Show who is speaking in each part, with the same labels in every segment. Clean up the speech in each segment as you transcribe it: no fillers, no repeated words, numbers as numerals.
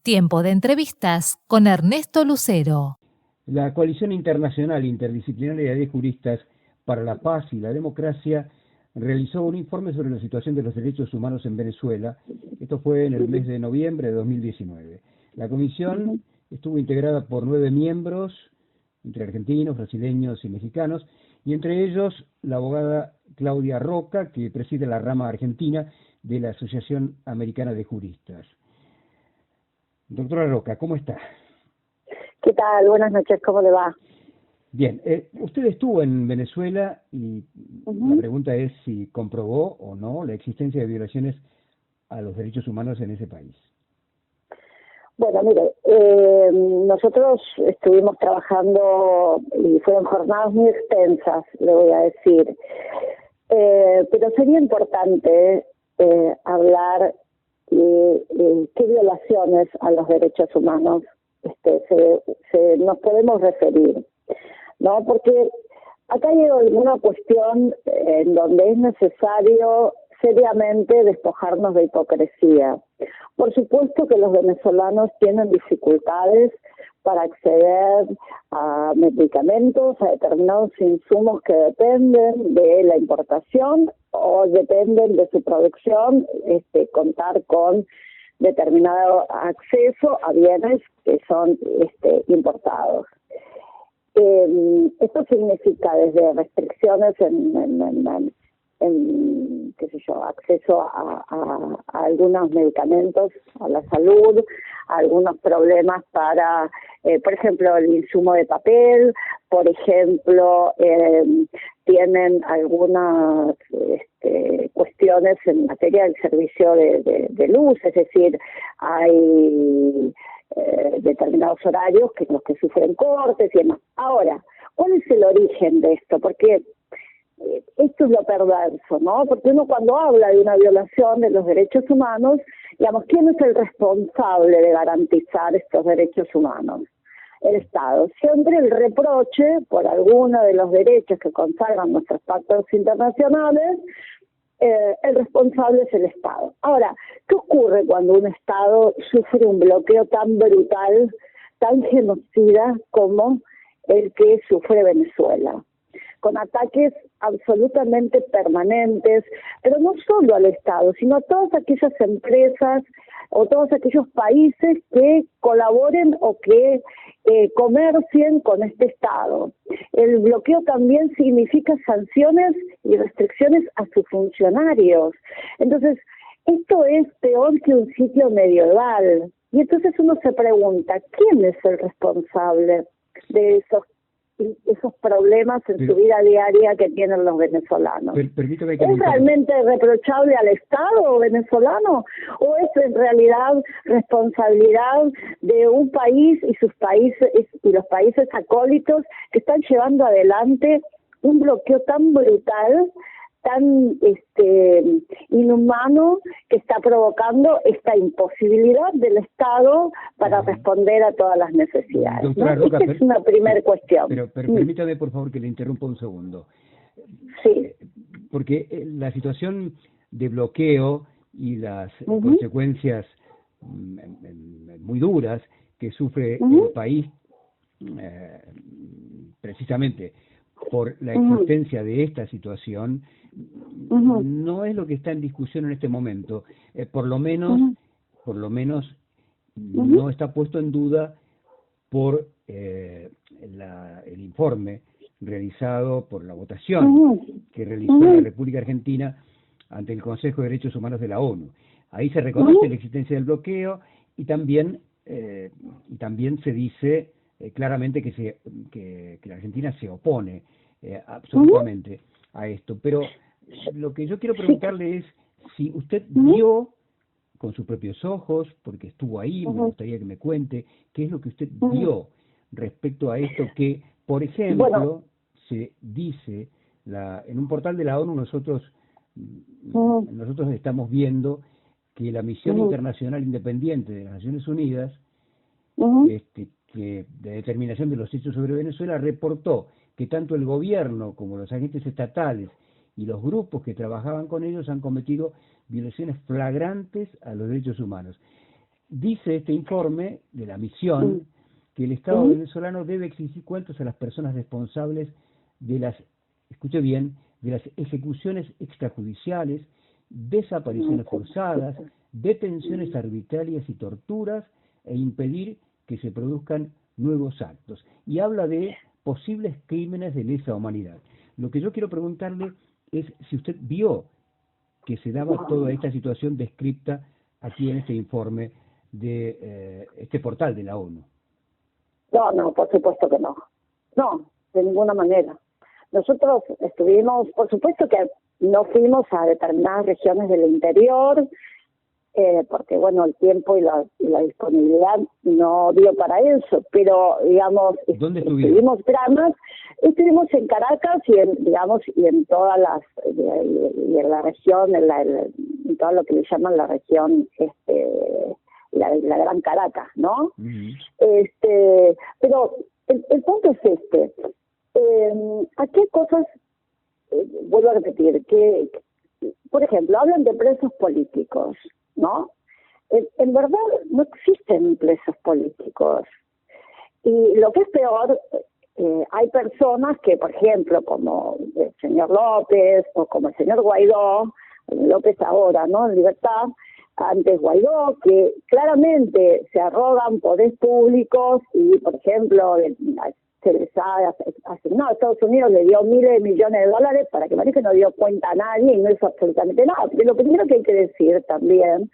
Speaker 1: Tiempo de entrevistas con Ernesto Lucero.
Speaker 2: La Coalición Internacional Interdisciplinaria de Juristas para la Paz y la Democracia realizó un informe sobre la situación de los derechos humanos en Venezuela. Esto fue en el mes de noviembre de 2019. La comisión estuvo integrada por 9 miembros, entre argentinos, brasileños y mexicanos, y entre ellos la abogada Claudia Roca, que preside la rama argentina de la Asociación Americana de Juristas. Doctora Roca, ¿cómo está?
Speaker 3: ¿Qué tal? Buenas noches, ¿cómo le va?
Speaker 2: Bien, usted estuvo en Venezuela y la pregunta es si comprobó o no la existencia de violaciones a los derechos humanos en ese país.
Speaker 3: Bueno, mire, nosotros estuvimos trabajando y fueron jornadas muy extensas, le voy a decir, pero sería importante hablar qué violaciones a los derechos humanos nos podemos referir, ¿no? Porque acá hay alguna cuestión en donde es necesario seriamente despojarnos de hipocresía. Por supuesto que los venezolanos tienen dificultades para acceder a medicamentos, a determinados insumos que dependen de la importación o dependen de su producción, contar con determinado acceso a bienes que son importados. Esto significa desde restricciones en qué sé yo, acceso a algunos medicamentos, a la salud, a algunos problemas para, por ejemplo, el insumo de papel, por ejemplo, tienen algunas cuestiones en materia del servicio de luz, es decir, hay determinados horarios que los que sufren cortes y demás. Ahora, ¿cuál es el origen de esto? Porque esto es lo perverso, ¿no? Porque uno cuando habla de una violación de los derechos humanos, digamos, ¿quién es el responsable de garantizar estos derechos humanos? El Estado. Siempre el reproche por alguno de los derechos que consagran nuestros pactos internacionales, el responsable es el Estado. Ahora, ¿qué ocurre cuando un Estado sufre un bloqueo tan brutal, tan genocida como el que sufre Venezuela? Con ataques absolutamente permanentes, pero no solo al Estado, sino a todas aquellas empresas o todos aquellos países que colaboren o que comercien con este Estado. El bloqueo también significa sanciones y restricciones a sus funcionarios. Entonces, esto es peor que un sitio medieval. Y entonces uno se pregunta, ¿quién es el responsable de esos problemas en su vida diaria que tienen los venezolanos?
Speaker 2: Permítame que
Speaker 3: ¿Es realmente reprochable al Estado venezolano o es en realidad responsabilidad de un país y sus países y los países acólitos que están llevando adelante un bloqueo tan brutal, tan inhumano, que está provocando esta imposibilidad del Estado para responder a todas las necesidades?
Speaker 2: Doctora Roca,
Speaker 3: esta es una primera cuestión.
Speaker 2: Pero permítame, por favor, que le interrumpa un segundo.
Speaker 3: Sí.
Speaker 2: Porque la situación de bloqueo y las consecuencias muy duras que sufre el país, precisamente por la existencia de esta situación, no es lo que está en discusión en este momento. Por lo menos no está puesto en duda por el informe realizado por la votación que realizó la República Argentina ante el Consejo de Derechos Humanos de la ONU. Ahí se reconoce la existencia del bloqueo y también se dice claramente que la Argentina se opone absolutamente a esto. Pero lo que yo quiero preguntarle es si usted vio con sus propios ojos, porque estuvo ahí, me gustaría que me cuente qué es lo que usted vio respecto a esto que, por ejemplo, se dice en un portal de la ONU. Nosotros estamos viendo que la Misión Internacional Independiente de las Naciones Unidas, que de determinación de los hechos sobre Venezuela, reportó que tanto el gobierno como los agentes estatales y los grupos que trabajaban con ellos han cometido violaciones flagrantes a los derechos humanos. dice este informe de la misión que el Estado venezolano debe exigir cuentas a las personas responsables de las, escuche bien, de las ejecuciones extrajudiciales, desapariciones forzadas, detenciones arbitrarias y torturas, e impedir que se produzcan nuevos actos. Y habla de posibles crímenes de lesa humanidad. Lo que yo quiero preguntarle es si usted vio que se daba toda esta situación descripta aquí en este informe de este portal de la ONU.
Speaker 3: No, por supuesto que no. No, de ninguna manera. Nosotros estuvimos, por supuesto que no fuimos a determinadas regiones del interior, porque bueno, el tiempo y la disponibilidad no dio para eso, pero digamos, estuvimos en Caracas y en todas las, y en la región, en todo lo que le llaman la región, la Gran Caracas, ¿no? Pero el punto es ¿a qué cosas, vuelvo a repetir, que por ejemplo, hablan de presos políticos, ¿no? En verdad no existen presos políticos. Y lo que es peor, hay personas que, por ejemplo, como el señor López o como el señor Guaidó, López ahora, ¿no? En libertad, antes Guaidó, que claramente se arrogan poderes públicos y, por ejemplo, se les ha asignado a Estados Unidos, le dio miles de millones de dólares para que parece que no dio cuenta a nadie y no hizo absolutamente nada. Pero lo primero que hay que decir también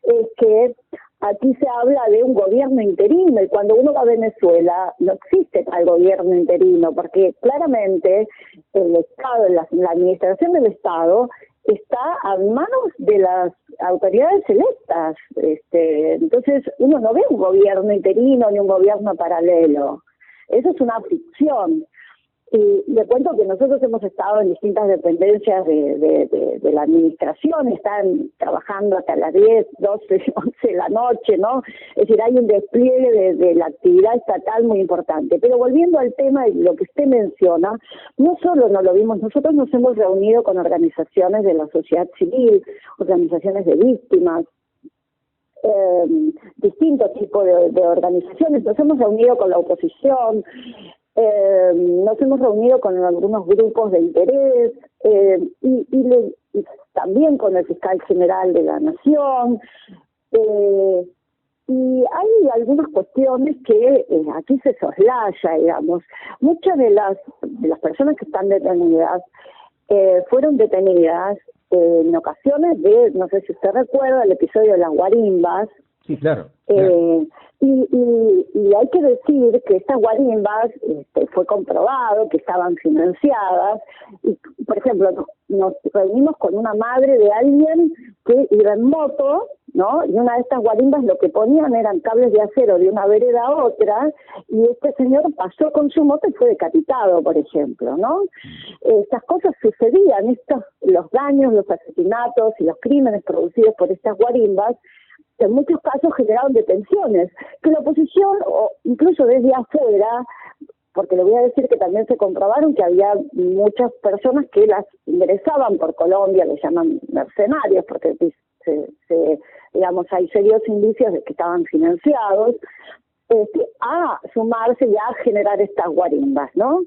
Speaker 3: es que aquí se habla de un gobierno interino y cuando uno va a Venezuela no existe tal gobierno interino porque claramente el Estado, la administración del Estado está a manos de las autoridades electas. Entonces uno no ve un gobierno interino ni un gobierno paralelo. Eso es una ficción. Y le cuento que nosotros hemos estado en distintas dependencias de la administración, están trabajando hasta las 10, 12, 11 de la noche, ¿no? Es decir, hay un despliegue de la actividad estatal muy importante. Pero volviendo al tema de lo que usted menciona, no solo nos lo vimos, nosotros nos hemos reunido con organizaciones de la sociedad civil, organizaciones de víctimas, distintos tipos de organizaciones, nos hemos reunido con la oposición, nos hemos reunido con algunos grupos de interés y también con el fiscal general de la Nación, y hay algunas cuestiones que aquí se soslaya, digamos. Muchas de las personas que están detenidas fueron detenidas en ocasiones no sé si usted recuerda el episodio de las guarimbas.
Speaker 2: Sí, claro.
Speaker 3: Y hay que decir que estas guarimbas fue comprobado que estaban financiadas. Y, por ejemplo, nos reunimos con una madre de alguien que iba en moto, ¿no? Y una de estas guarimbas lo que ponían eran cables de acero de una vereda a otra, y este señor pasó con su moto y fue decapitado, por ejemplo, ¿no? Estas cosas sucedían, los daños, los asesinatos y los crímenes producidos por estas guarimbas, en muchos casos generaron detenciones, que la oposición, o incluso desde afuera, porque le voy a decir que también se comprobaron que había muchas personas que las ingresaban por Colombia, les llaman mercenarios, porque digamos, hay serios indicios de que estaban financiados, a sumarse y a generar estas guarimbas, ¿no?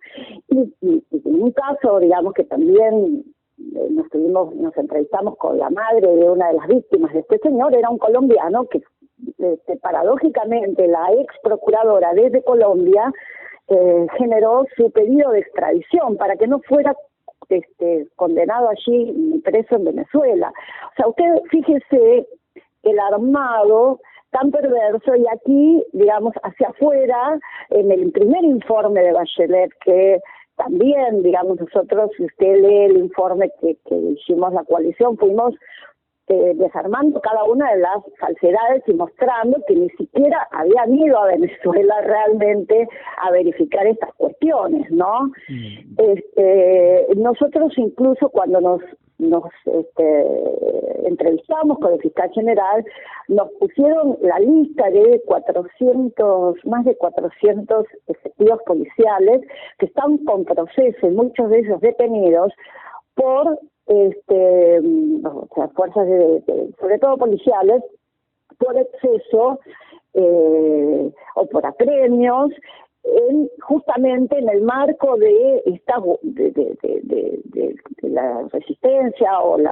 Speaker 3: Y en un caso, digamos, que también nos entrevistamos con la madre de una de las víctimas de este señor, era un colombiano que paradójicamente la ex procuradora desde Colombia generó su pedido de extradición para que no fuera condenado allí preso en Venezuela. O sea, usted fíjese el armado tan perverso, y aquí, digamos, hacia afuera, en el primer informe de Bachelet, que también, digamos, nosotros, si usted lee el informe que hicimos la coalición, fuimos desarmando cada una de las falsedades y mostrando que ni siquiera habían ido a Venezuela realmente a verificar estas cuestiones, ¿no? Nosotros incluso cuando nos entrevistamos con el fiscal general, nos pusieron la lista de más de 400 efectivos policiales que están con proceso, muchos de ellos detenidos por fuerzas sobre todo policiales, por exceso o por apremios, justamente en el marco de esta de la resistencia o el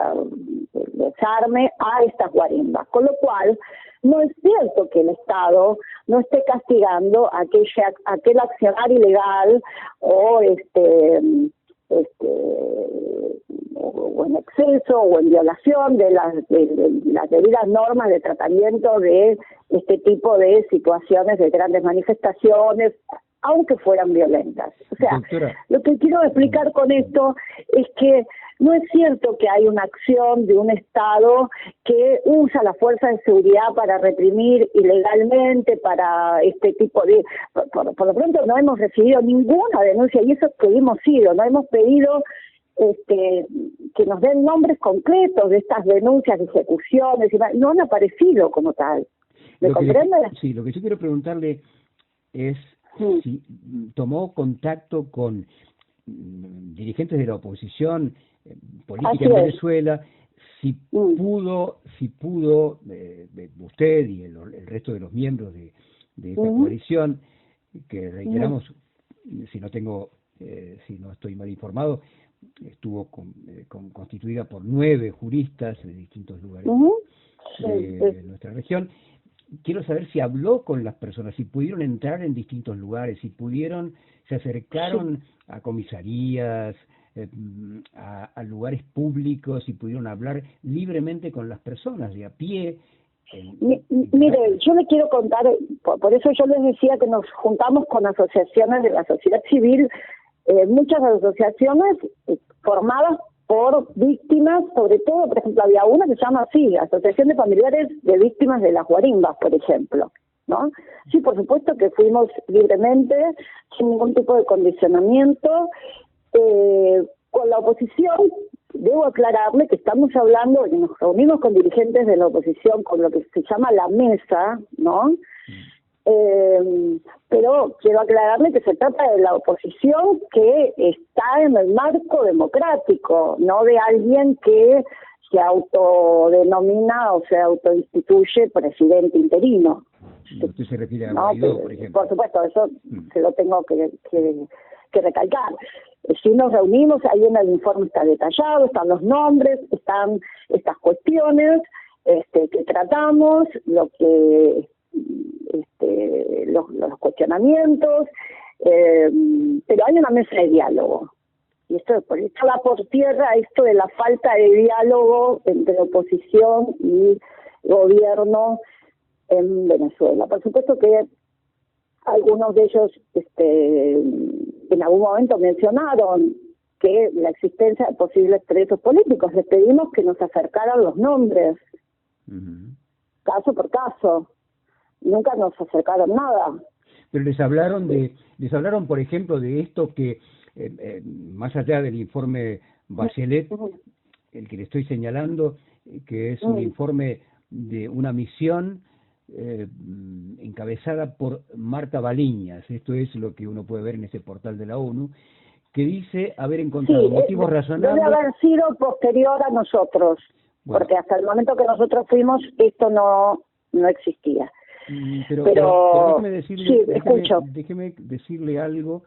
Speaker 3: desarme a estas guarimbas, con lo cual no es cierto que el Estado no esté castigando aquel accionar ilegal o o en exceso o en violación de las debidas normas de tratamiento de este tipo de situaciones de grandes manifestaciones, aunque fueran violentas. O sea, doctora, lo que quiero explicar con esto es que no es cierto que hay una acción de un Estado que usa la fuerza de seguridad para reprimir ilegalmente, para este tipo de... Por lo pronto no hemos recibido ninguna denuncia, y eso es que hemos ido, no hemos pedido que nos den nombres concretos de estas denuncias de ejecuciones, no han aparecido como tal. ¿Me comprende?
Speaker 2: Sí, lo que yo quiero preguntarle es si tomó contacto con dirigentes de la oposición política en Venezuela, si pudo usted y el resto de los miembros de esta coalición, que reiteramos, si no estoy mal informado, estuvo constituida por 9 juristas de distintos lugares de nuestra región. Quiero saber si habló con las personas, si pudieron entrar en distintos lugares, si se acercaron a comisarías, a lugares públicos, y pudieron hablar libremente con las personas de a pie.
Speaker 3: Mire, yo le quiero contar, por eso yo les decía que nos juntamos con asociaciones de la sociedad civil, muchas asociaciones formadas por víctimas, sobre todo, por ejemplo, había una que se llama así, Asociación de Familiares de Víctimas de las Guarimbas, por ejemplo, ¿no? Sí, por supuesto que fuimos libremente, sin ningún tipo de condicionamiento. Con la oposición, debo aclararle que estamos hablando, y nos reunimos con dirigentes de la oposición, con lo que se llama la mesa, ¿no? Pero quiero aclararle que se trata de la oposición que está en el marco democrático, no de alguien que se autodenomina o se autoinstituye presidente interino.
Speaker 2: ¿Usted se refiere a Guaidó, por ejemplo?
Speaker 3: Por supuesto, eso se lo tengo que recalcar. Si nos reunimos, ahí en el informe está detallado, están los nombres, están estas cuestiones que tratamos, los cuestionamientos, pero hay una mesa de diálogo. Y esto va por tierra esto de la falta de diálogo entre oposición y gobierno en Venezuela. Por supuesto que algunos de ellos en algún momento mencionaron que la existencia de posibles presos políticos. Les pedimos que nos acercaran los nombres, caso por caso. Nunca nos acercaron nada.
Speaker 2: Pero les hablaron, por ejemplo, de esto que, más allá del informe Bachelet, el que le estoy señalando, que es un informe de una misión encabezada por Marta Baliñas, esto es lo que uno puede ver en ese portal de la ONU, que dice haber encontrado motivos razonables.
Speaker 3: Debe haber sido posterior a nosotros, porque hasta el momento que nosotros fuimos, esto no existía.
Speaker 2: Pero déjeme decirle algo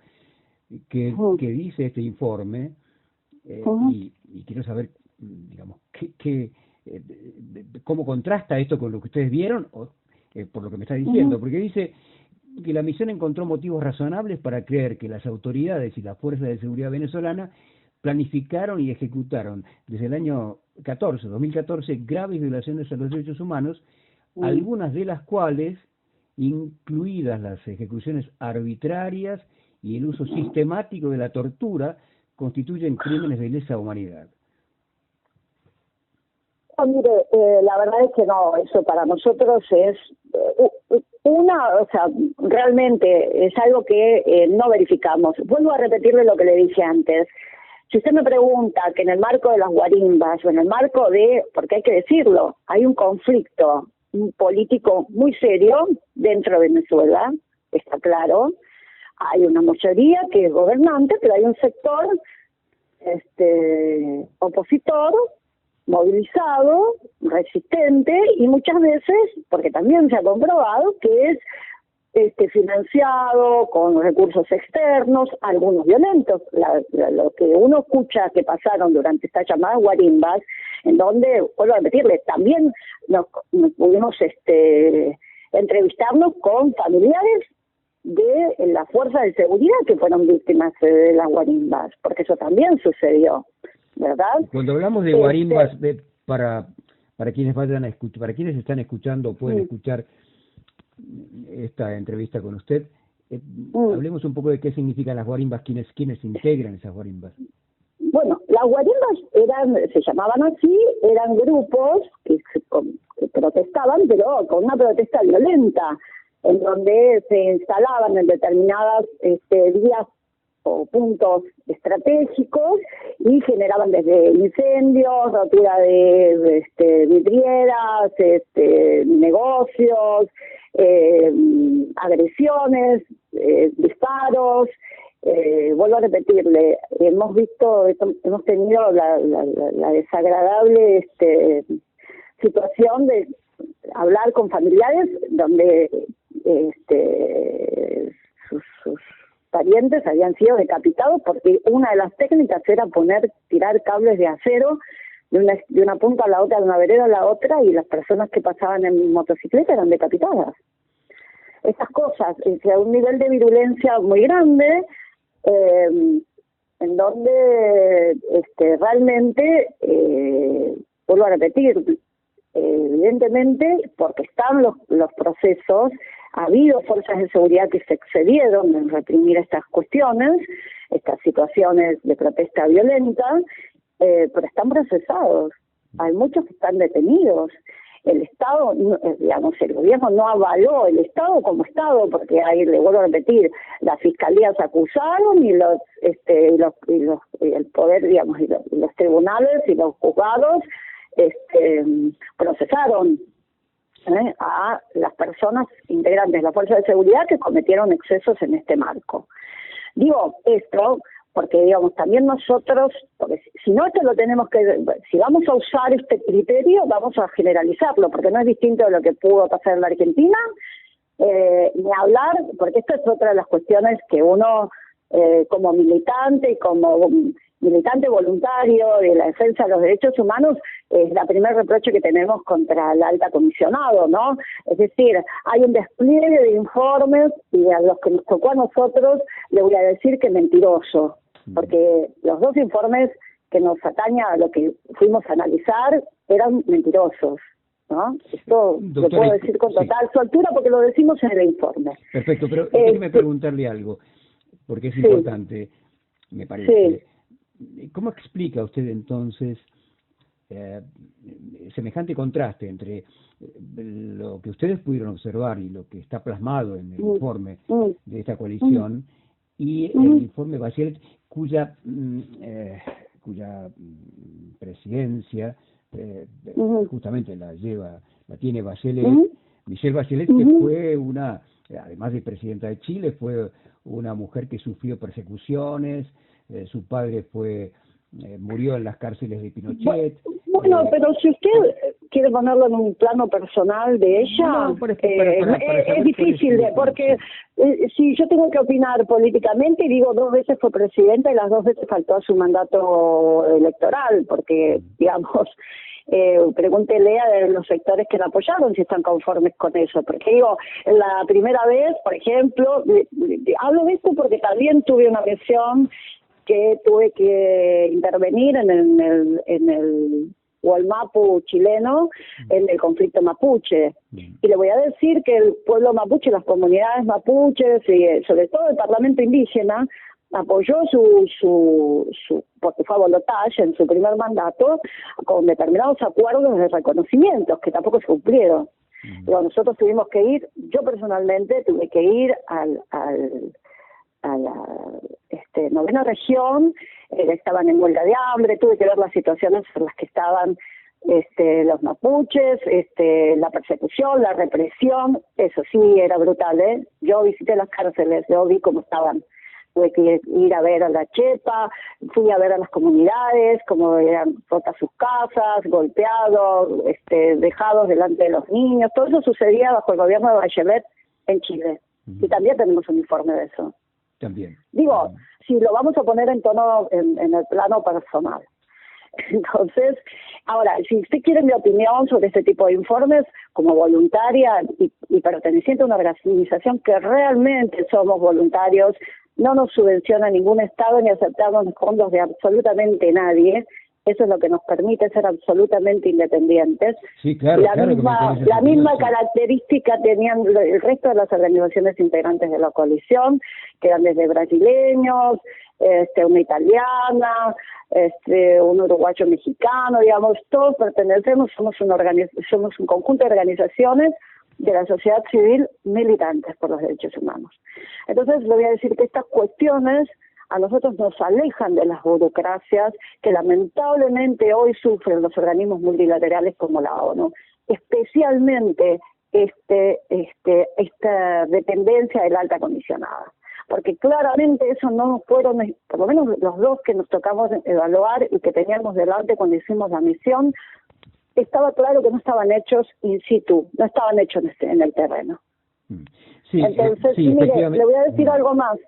Speaker 2: que dice este informe, y quiero saber, digamos, cómo contrasta esto con lo que ustedes vieron, o por lo que me está diciendo, porque dice que la misión encontró motivos razonables para creer que las autoridades y las fuerzas de seguridad venezolana planificaron y ejecutaron desde el año 2014, graves violaciones a los derechos humanos, algunas de las cuales, incluidas las ejecuciones arbitrarias y el uso sistemático de la tortura, constituyen crímenes de lesa humanidad.
Speaker 3: Mire, la verdad es que no, eso para nosotros es realmente es algo que no verificamos. Vuelvo a repetirle lo que le dije antes. Si usted me pregunta que en el marco de las guarimbas, o en el marco porque hay que decirlo, hay un conflicto político muy serio dentro de Venezuela, está claro. Hay una mayoría que es gobernante, pero hay un sector opositor movilizado, resistente, y muchas veces, porque también se ha comprobado que es financiado con recursos externos, algunos violentos. Lo que uno escucha que pasaron durante estas llamadas guarimbas, en donde, vuelvo a repetirle, también nos pudimos entrevistarnos con familiares de la fuerza de seguridad que fueron víctimas de las guarimbas, porque eso también sucedió, ¿verdad?
Speaker 2: Cuando hablamos de guarimbas, para quienes vayan a escuchar, para quienes están escuchando, pueden escuchar esta entrevista con usted, hablemos un poco de qué significan las guarimbas, quiénes integran esas guarimbas.
Speaker 3: Bueno, las guarimbas se llamaban así, eran grupos que protestaban, pero con una protesta violenta, en donde se instalaban en determinadas vías o puntos estratégicos y generaban desde incendios, rotura de vidrieras, negocios, agresiones, disparos. Vuelvo a repetirle, hemos tenido la desagradable situación de hablar con familiares donde sus parientes habían sido decapitados porque una de las técnicas era tirar cables de acero de una punta a la otra, de una vereda a la otra, y las personas que pasaban en motocicleta eran decapitadas. Estas cosas, a un nivel de virulencia muy grande, en donde realmente, vuelvo a repetir, evidentemente, porque están los procesos, ha habido fuerzas de seguridad que se excedieron en reprimir estas cuestiones, estas situaciones de protesta violenta, pero están procesados. Hay muchos que están detenidos. El Estado, el gobierno no avaló el Estado como Estado, porque ahí, le vuelvo a repetir, las fiscalías acusaron y el poder, y los tribunales y los juzgados procesaron a las personas integrantes de la fuerza de seguridad que cometieron excesos en este marco. Digo esto porque, también nosotros, porque si no, si vamos a usar este criterio, vamos a generalizarlo, porque no es distinto de lo que pudo pasar en la Argentina, ni hablar, porque esto es otra de las cuestiones que uno, como militante y como militante voluntario de la defensa de los derechos humanos, es la primer reproche que tenemos contra el alta comisionado, ¿no? Es decir, hay un despliegue de informes y a los que nos tocó a nosotros le voy a decir que mentiroso, porque los dos informes que nos atañe a lo que fuimos a analizar eran mentirosos, ¿no? Esto lo puedo decir con total soltura porque lo decimos en el informe.
Speaker 2: Perfecto, pero déjeme preguntarle algo, porque es importante, me parece. ¿Cómo explica usted entonces semejante contraste entre lo que ustedes pudieron observar y lo que está plasmado en el informe de esta coalición y el informe Bachelet, cuya presidencia justamente la tiene Bachelet, Michelle Bachelet, que fue además de presidenta de Chile, fue una mujer que sufrió persecuciones, su padre murió en las cárceles de Pinochet.
Speaker 3: Bueno, pero si usted quiere ponerlo en un plano personal de ella, es difícil, porque si yo tengo que opinar políticamente, digo, 2 veces fue presidenta y las 2 veces faltó a su mandato electoral, porque, pregúntele a los sectores que la apoyaron si están conformes con eso, porque la primera vez, por ejemplo, hablo de esto porque también tuve una versión que tuve que intervenir en el Gualmapu chileno, en el conflicto mapuche. Y le voy a decir que el pueblo mapuche, las comunidades mapuches y sobre todo el Parlamento indígena, apoyó porque fue a balotaje en su primer mandato, con determinados acuerdos de reconocimientos que tampoco se cumplieron. Nosotros tuvimos que ir, yo personalmente tuve que ir a la 9ª región, estaban en huelga de hambre, tuve que ver las situaciones en las que estaban los mapuches, la persecución, la represión, eso sí era brutal, Yo visité las cárceles, yo vi cómo estaban tuve que ir a ver a la Chepa, fui a ver a las comunidades, como eran rotas sus casas, golpeados, dejados delante de los niños. Todo eso sucedía bajo el gobierno de Bachelet en Chile. Y también tenemos un informe de eso.
Speaker 2: También.
Speaker 3: Digo, si lo vamos a poner en tono, en el plano personal. Entonces, ahora, si usted quiere mi opinión sobre este tipo de informes, como voluntaria y perteneciente a una organización que realmente somos voluntarios, no nos subvenciona ningún Estado ni aceptamos fondos de absolutamente nadie. Eso es lo que nos permite ser absolutamente independientes.
Speaker 2: Sí, claro,
Speaker 3: la misma característica tenían el resto de las organizaciones integrantes de la coalición, que eran desde brasileños, una italiana, un uruguayo mexicano, digamos, todos pertenecemos, somos un conjunto de organizaciones de la sociedad civil militantes por los derechos humanos. Entonces, le voy a decir que estas cuestiones a nosotros nos alejan de las burocracias que lamentablemente hoy sufren los organismos multilaterales como la ONU, especialmente esta dependencia de la alta comisionada. Porque claramente eso no fueron, por lo menos los dos que nos tocamos evaluar y que teníamos delante cuando hicimos la misión, estaba claro que no estaban hechos in situ, no estaban hechos en el terreno.
Speaker 2: Sí,
Speaker 3: entonces,
Speaker 2: sí,
Speaker 3: mire, le voy a decir algo más,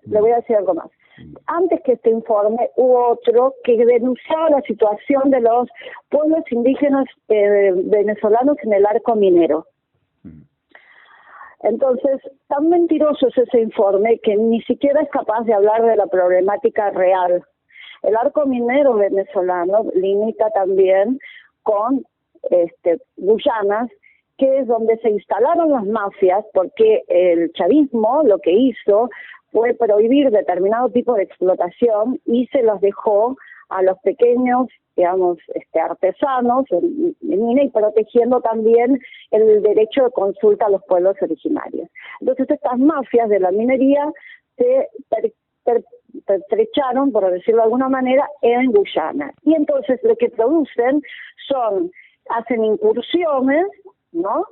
Speaker 3: Antes que este informe hubo otro que denunciaba la situación de los pueblos indígenas venezolanos en el arco minero. Entonces, tan mentiroso es ese informe que ni siquiera es capaz de hablar de la problemática real. El arco minero venezolano limita también con Guyanas, que es donde se instalaron las mafias, porque el chavismo lo que hizo fue prohibir determinado tipo de explotación y se los dejó a los pequeños, digamos, artesanos en mina y protegiendo también el derecho de consulta a los pueblos originarios. Entonces estas mafias de la minería se pertrecharon, por decirlo de alguna manera, en Guyana. Y entonces lo que producen hacen incursiones, ¿no?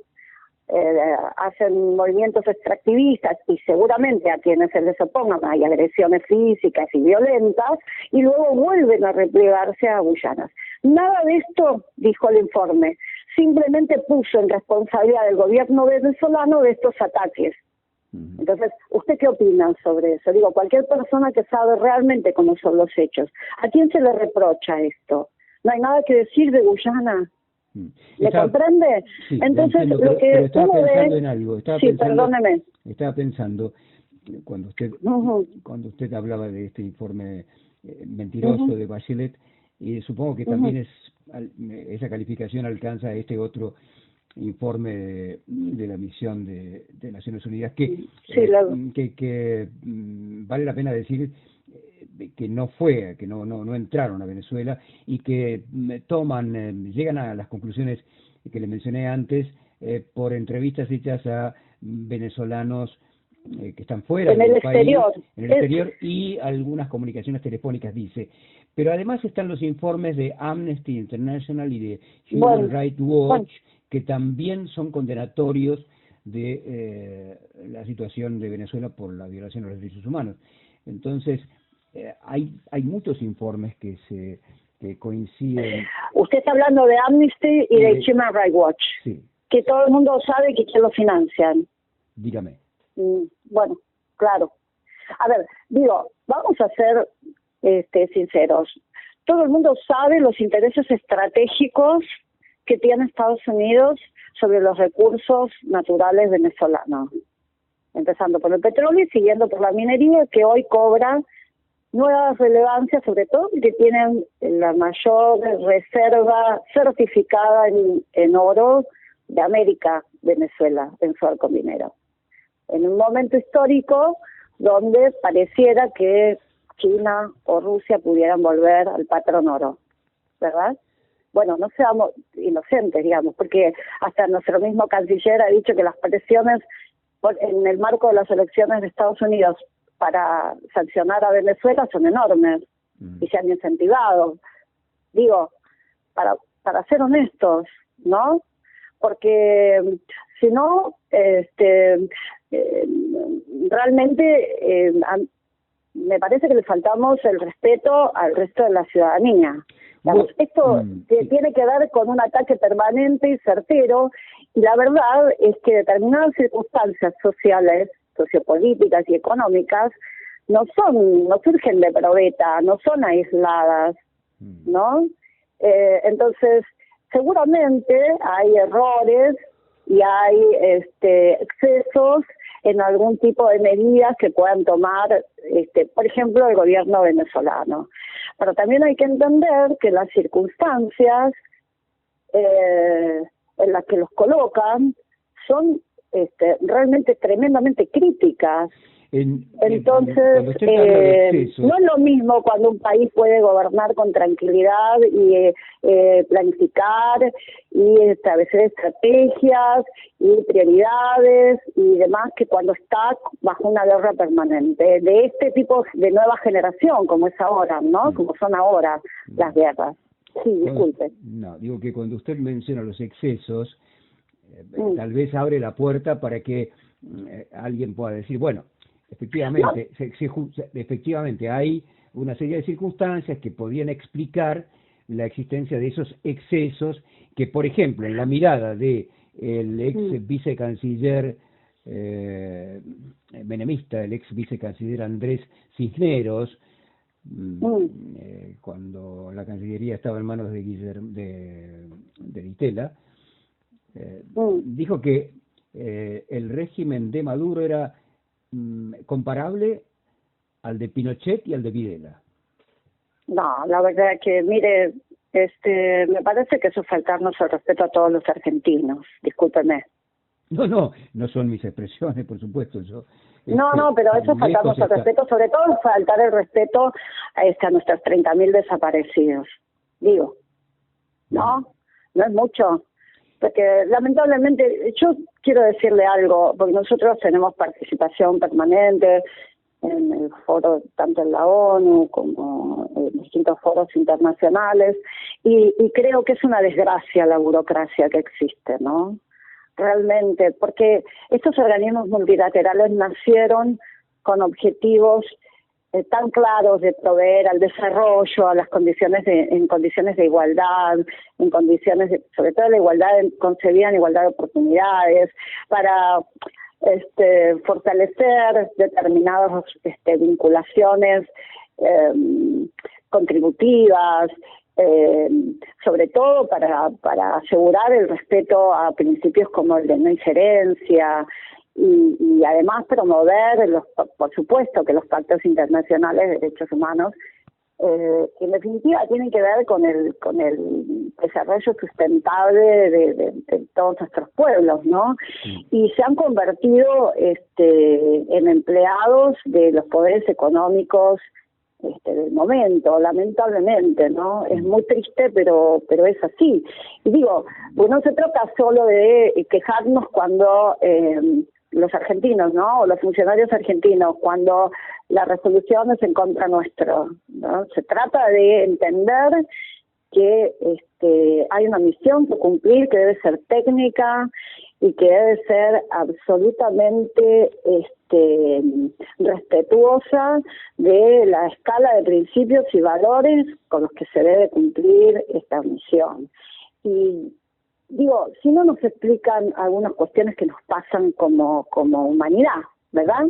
Speaker 3: Hacen movimientos extractivistas y seguramente a quienes se les opongan hay agresiones físicas y violentas y luego vuelven a replegarse a Guyanas. Nada de esto, dijo el informe, simplemente puso en responsabilidad del gobierno venezolano de estos ataques. Entonces, ¿usted qué opina sobre eso? Digo, cualquier persona que sabe realmente cómo son los hechos, ¿a quién se le reprocha esto? ¿No hay nada que decir de Guyana? ¿Me comprende?
Speaker 2: Sí,
Speaker 3: entonces
Speaker 2: entiendo,
Speaker 3: lo que
Speaker 2: pero estaba
Speaker 3: uno
Speaker 2: pensando
Speaker 3: ve...
Speaker 2: en algo.
Speaker 3: Perdóneme.
Speaker 2: Estaba pensando, cuando usted hablaba de este informe mentiroso de Bachelet, supongo que también esa calificación alcanza a este otro informe de la misión de Naciones Unidas, que vale la pena decir que no entraron a Venezuela y que llegan a las conclusiones que le mencioné antes por entrevistas hechas a venezolanos que están fuera del país, en el exterior, y algunas comunicaciones telefónicas, dice. Pero además están los informes de Amnesty International y de Human Rights Watch, que también son condenatorios de la situación de Venezuela por la violación de los derechos humanos. Entonces, hay muchos informes que coinciden.
Speaker 3: Usted está hablando de Amnesty y de Human Rights Watch,
Speaker 2: sí,
Speaker 3: que todo el mundo sabe que quién lo financian.
Speaker 2: Dígame.
Speaker 3: Bueno, claro. A ver, vamos a ser sinceros. Todo el mundo sabe los intereses estratégicos que tiene Estados Unidos sobre los recursos naturales venezolanos, empezando por el petróleo y siguiendo por la minería, que hoy cobra nueva relevancia, sobre todo porque tienen la mayor reserva certificada en oro de América, Venezuela, en su arco minero. En un momento histórico donde pareciera que China o Rusia pudieran volver al patrón oro, ¿verdad? Bueno, no seamos inocentes, digamos, porque hasta nuestro mismo canciller ha dicho que las presiones en el marco de las elecciones de Estados Unidos para sancionar a Venezuela son enormes y se han incentivado. Digo, para ser honestos, ¿no? Porque si no, realmente me parece que le faltamos el respeto al resto de la ciudadanía. Digamos, esto tiene que ver con un ataque permanente y certero, y la verdad es que determinadas circunstancias sociales, sociopolíticas y económicas no surgen de probeta, no son aisladas, ¿no? Entonces, seguramente hay errores y hay excesos en algún tipo de medidas que puedan tomar, por ejemplo, el gobierno venezolano. Pero también hay que entender que las circunstancias en las que los colocan son realmente tremendamente críticas. Entonces, no es lo mismo cuando un país puede gobernar con tranquilidad y planificar y establecer estrategias y prioridades y demás, que cuando está bajo una guerra permanente de este tipo de nueva generación, como es ahora, ¿no? Como son ahora las guerras. Sí, disculpe.
Speaker 2: No, digo que cuando usted menciona los excesos, tal vez abre la puerta para que alguien pueda decir, bueno, efectivamente, efectivamente hay una serie de circunstancias que podían explicar la existencia de esos excesos que, por ejemplo, en la mirada de el ex vicecanciller menemista, el ex vicecanciller Andrés Cisneros, cuando la Cancillería estaba en manos de Ditela, dijo que el régimen de Maduro era comparable al de Pinochet y al de Videla.
Speaker 3: No, la verdad que, mire, me parece que eso es faltarnos el respeto a todos los argentinos, discúlpeme.
Speaker 2: No son mis expresiones, por supuesto.
Speaker 3: No, pero eso es faltarnos el respeto, sobre todo faltar el respeto a nuestros 30.000 desaparecidos. Digo, no es mucho. Porque lamentablemente, yo quiero decirle algo, porque nosotros tenemos participación permanente en el foro, tanto en la ONU como en distintos foros internacionales, y creo que es una desgracia la burocracia que existe, ¿no? Realmente, porque estos organismos multilaterales nacieron con objetivos tan claros de proveer al desarrollo, a las condiciones en condiciones de igualdad, en condiciones sobre todo la igualdad concebida en igualdad de oportunidades, para fortalecer determinadas vinculaciones contributivas, sobre todo para asegurar el respeto a principios como el de no injerencia, y además promover, por supuesto, que los pactos internacionales de derechos humanos, que en definitiva tienen que ver con el desarrollo sustentable de todos nuestros pueblos, ¿no? Y se han convertido en empleados de los poderes económicos del momento, lamentablemente, ¿no? Es muy triste, pero es así. Y digo, pues no se trata solo de quejarnos cuando los argentinos, ¿no? O los funcionarios argentinos, cuando la resolución es en contra nuestro, ¿no? Se trata de entender que hay una misión que cumplir, que debe ser técnica y que debe ser absolutamente respetuosa de la escala de principios y valores con los que se debe cumplir esta misión. Y digo, si no nos explican algunas cuestiones que nos pasan como humanidad, ¿verdad?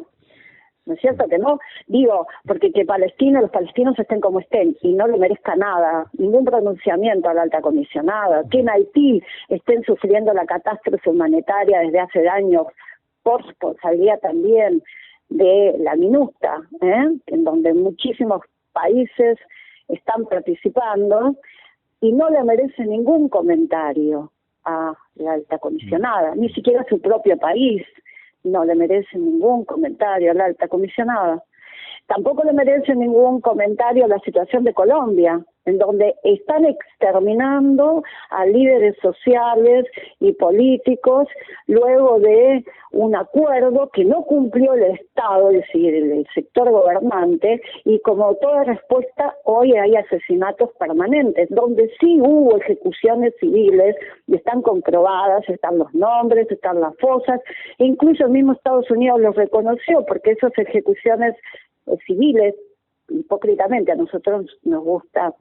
Speaker 3: ¿No es cierto que no? Digo, porque que los palestinos estén como estén y no le merezca nada, ningún pronunciamiento a la alta comisionada, que en Haití estén sufriendo la catástrofe humanitaria desde hace años, por responsabilidad también de la MINUSTA, en donde muchísimos países están participando, y no le merece ningún comentario a la alta comisionada, ni siquiera su propio país no le merece ningún comentario a la alta comisionada. Tampoco le merece ningún comentario la situación de Colombia, en donde están exterminando a líderes sociales y políticos luego de un acuerdo que no cumplió el Estado, es decir, el sector gobernante, y como toda respuesta hoy hay asesinatos permanentes, donde sí hubo ejecuciones civiles, y están comprobadas, están los nombres, están las fosas, e incluso el mismo Estados Unidos los reconoció, porque esas ejecuciones civiles, hipócritamente a nosotros nos gusta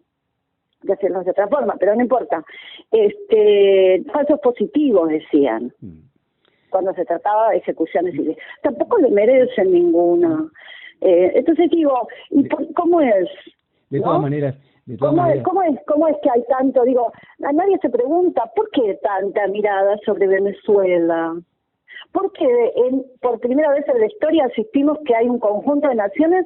Speaker 3: de hacerlos de otra forma, pero no importa. Falsos positivos decían, cuando se trataba de ejecuciones civiles. Tampoco le merecen ninguna. Entonces digo, ¿y cómo es?
Speaker 2: De todas maneras,
Speaker 3: ¿Cómo es que hay tanto? Digo, a nadie se pregunta, ¿por qué tanta mirada sobre Venezuela? Porque por primera vez en la historia asistimos que hay un conjunto de naciones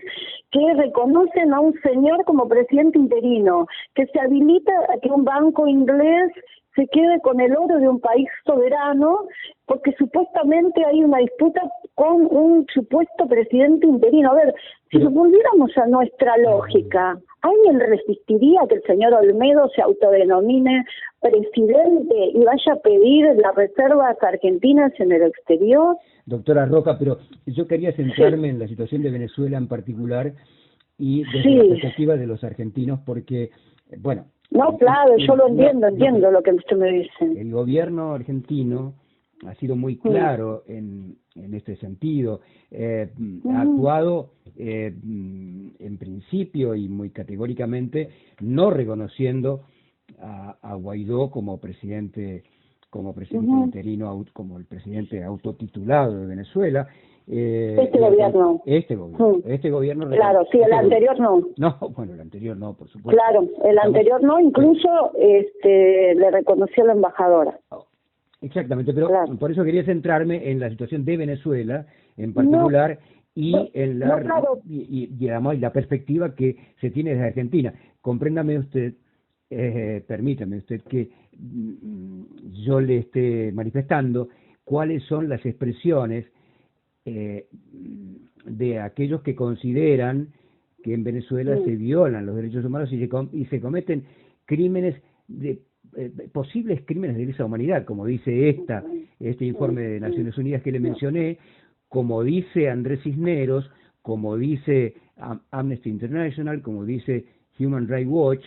Speaker 3: que reconocen a un señor como presidente interino, que se habilita a que un banco inglés se quede con el oro de un país soberano, porque supuestamente hay una disputa con un supuesto presidente interino. A ver, si nos volviéramos a nuestra lógica, ¿alguien resistiría que el señor Olmedo se autodenomine presidente y vaya a pedir las reservas argentinas en el exterior?
Speaker 2: Doctora Roca, pero yo quería centrarme en la situación de Venezuela en particular y desde la perspectiva de los argentinos, porque, bueno...
Speaker 3: No, claro, yo lo entiendo lo que usted me dice.
Speaker 2: El gobierno argentino ha sido muy claro en este sentido. Ha actuado en principio y muy categóricamente no reconociendo a Guaidó como presidente interino, como el presidente autotitulado de Venezuela. Este gobierno
Speaker 3: claro, sí, el anterior no.
Speaker 2: No, bueno, el anterior no, por supuesto.
Speaker 3: Claro, el anterior no, incluso le reconoció a la embajadora.
Speaker 2: Exactamente, pero por eso quería centrarme en la situación de Venezuela en particular en la perspectiva que se tiene desde Argentina. Compréndame usted, permítame usted que yo le esté manifestando cuáles son las expresiones de aquellos que consideran que en Venezuela se violan los derechos humanos y se cometen crímenes posibles crímenes de lesa humanidad, como dice este informe de Naciones Unidas que le mencioné, como dice Andrés Cisneros, como dice Amnesty International, como dice Human Rights Watch,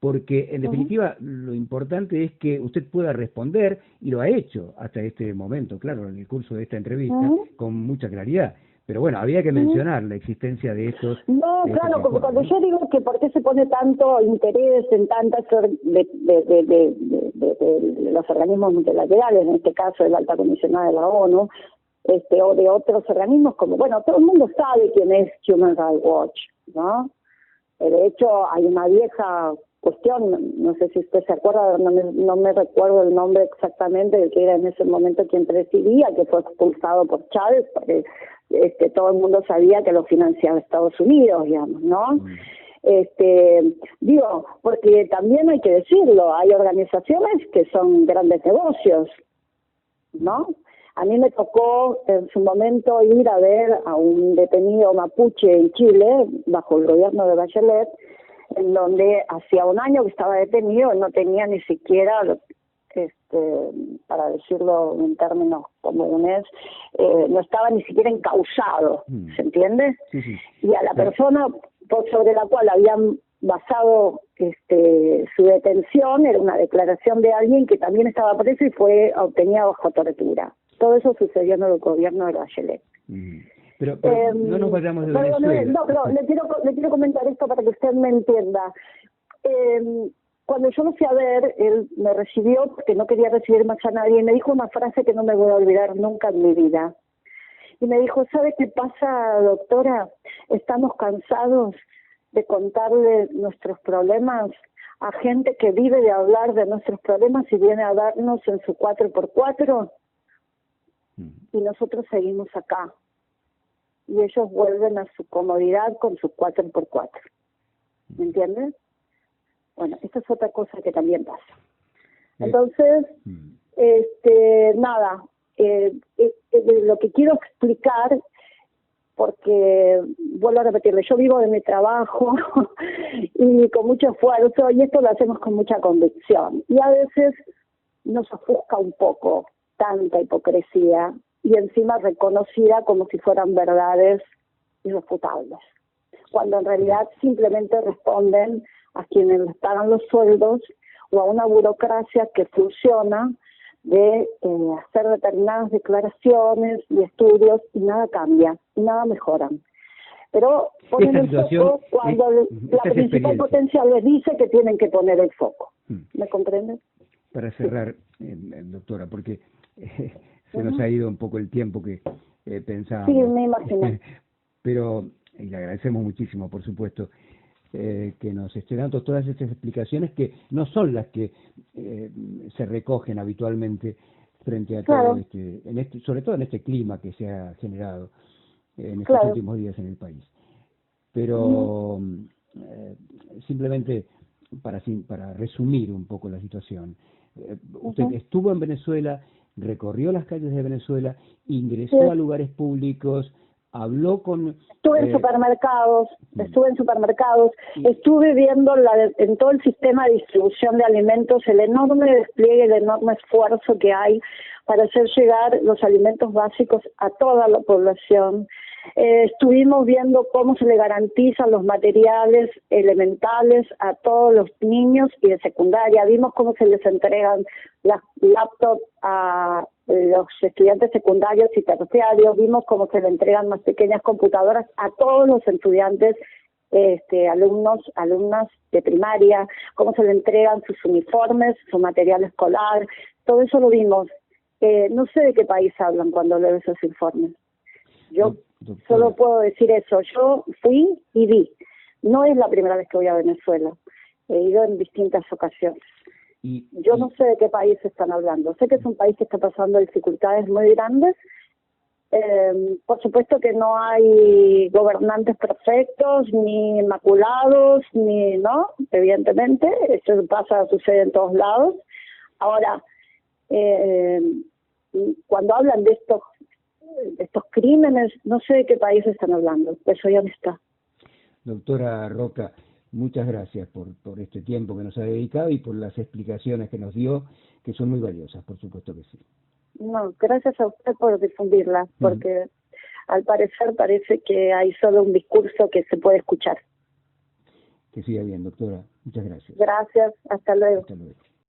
Speaker 2: porque en definitiva lo importante es que usted pueda responder, y lo ha hecho hasta este momento, claro, en el curso de esta entrevista, con mucha claridad. Pero bueno, había que mencionar la existencia de estos...
Speaker 3: No, claro, porque cuando yo digo que por qué se pone tanto interés en tantas de los organismos multilaterales, en este caso el Alta Comisionada de la ONU, o de otros organismos como, bueno, todo el mundo sabe quién es Human Rights Watch, ¿no? De hecho, hay una vieja cuestión, no sé si usted se acuerda, no me recuerdo el nombre exactamente de que era en ese momento quien presidía, que fue expulsado por Chávez, porque todo el mundo sabía que lo financiaba Estados Unidos, digamos, ¿no? Digo, porque también hay que decirlo, hay organizaciones que son grandes negocios, ¿no? A mí me tocó en su momento ir a ver a un detenido mapuche en Chile, bajo el gobierno de Bachelet, en donde hacía un año que estaba detenido, no tenía ni siquiera, para decirlo en términos comunes, no estaba ni siquiera encausado, ¿se entiende?
Speaker 2: Sí, sí.
Speaker 3: Y a la persona sobre la cual habían basado su detención era una declaración de alguien que también estaba preso y fue obtenida bajo tortura. Todo eso sucedió en el gobierno de Bachelet.
Speaker 2: Pero no nos vayamos de Venezuela.
Speaker 3: No, pero le quiero comentar esto para que usted me entienda. Cuando yo lo fui a ver, él me recibió porque no quería recibir más a nadie y me dijo una frase que no me voy a olvidar nunca en mi vida. Y me dijo, ¿sabe qué pasa, doctora? Estamos cansados de contarle nuestros problemas a gente que vive de hablar de nuestros problemas y viene a darnos en su 4x4 y nosotros seguimos acá. Y ellos vuelven a su comodidad con su 4x4. ¿Me entiendes? Bueno, esta es otra cosa que también pasa. Entonces, nada, lo que quiero explicar, porque, vuelvo a repetirle, yo vivo de mi trabajo y con mucho esfuerzo, y esto lo hacemos con mucha convicción. Y a veces nos ofusca un poco tanta hipocresía y encima reconocida como si fueran verdades irrefutables, cuando en realidad simplemente responden a quienes les pagan los sueldos o a una burocracia que funciona de hacer determinadas declaraciones y estudios y nada cambia, y nada mejoran. Pero ponen el foco cuando la principal potencia les dice que tienen que poner el foco. ¿Me comprende?
Speaker 2: Para cerrar, doctora, porque se nos ha ido un poco el tiempo que pensábamos.
Speaker 3: Sí, me imagino.
Speaker 2: Pero, y le agradecemos muchísimo, por supuesto, que nos esté dando todas estas explicaciones que no son las que se recogen habitualmente frente a todo sobre todo en este clima que se ha generado en estos últimos días en el país. Pero simplemente para resumir un poco la situación, usted estuvo en Venezuela, recorrió las calles de Venezuela, ingresó a lugares públicos, habló con...
Speaker 3: Estuve en supermercados, estuve viendo en todo el sistema de distribución de alimentos el enorme despliegue, el enorme esfuerzo que hay para hacer llegar los alimentos básicos a toda la población. Estuvimos viendo cómo se le garantizan los materiales elementales a todos los niños y de secundaria. Vimos cómo se les entregan las laptops a los estudiantes secundarios y terciarios. Vimos cómo se le entregan más pequeñas computadoras a todos los estudiantes, alumnas de primaria, cómo se le entregan sus uniformes, su material escolar. Todo eso lo vimos. No sé de qué país hablan cuando leo esos informes. Yo solo puedo decir eso. Yo fui y vi. No es la primera vez que voy a Venezuela. He ido en distintas ocasiones. Yo no sé de qué país están hablando. Sé que es un país que está pasando dificultades muy grandes. Por supuesto que no hay gobernantes perfectos, ni inmaculados, no, evidentemente. Esto sucede en todos lados. Ahora, cuando hablan de estos crímenes, no sé de qué país están hablando, pues soy honesta.
Speaker 2: Doctora Roca, muchas gracias por este tiempo que nos ha dedicado y por las explicaciones que nos dio, que son muy valiosas, por supuesto que sí.
Speaker 3: No, gracias a usted por difundirla, porque al parecer parece que hay solo un discurso que se puede escuchar.
Speaker 2: Que siga bien, doctora. Muchas gracias.
Speaker 3: Gracias, hasta luego.
Speaker 2: Hasta luego.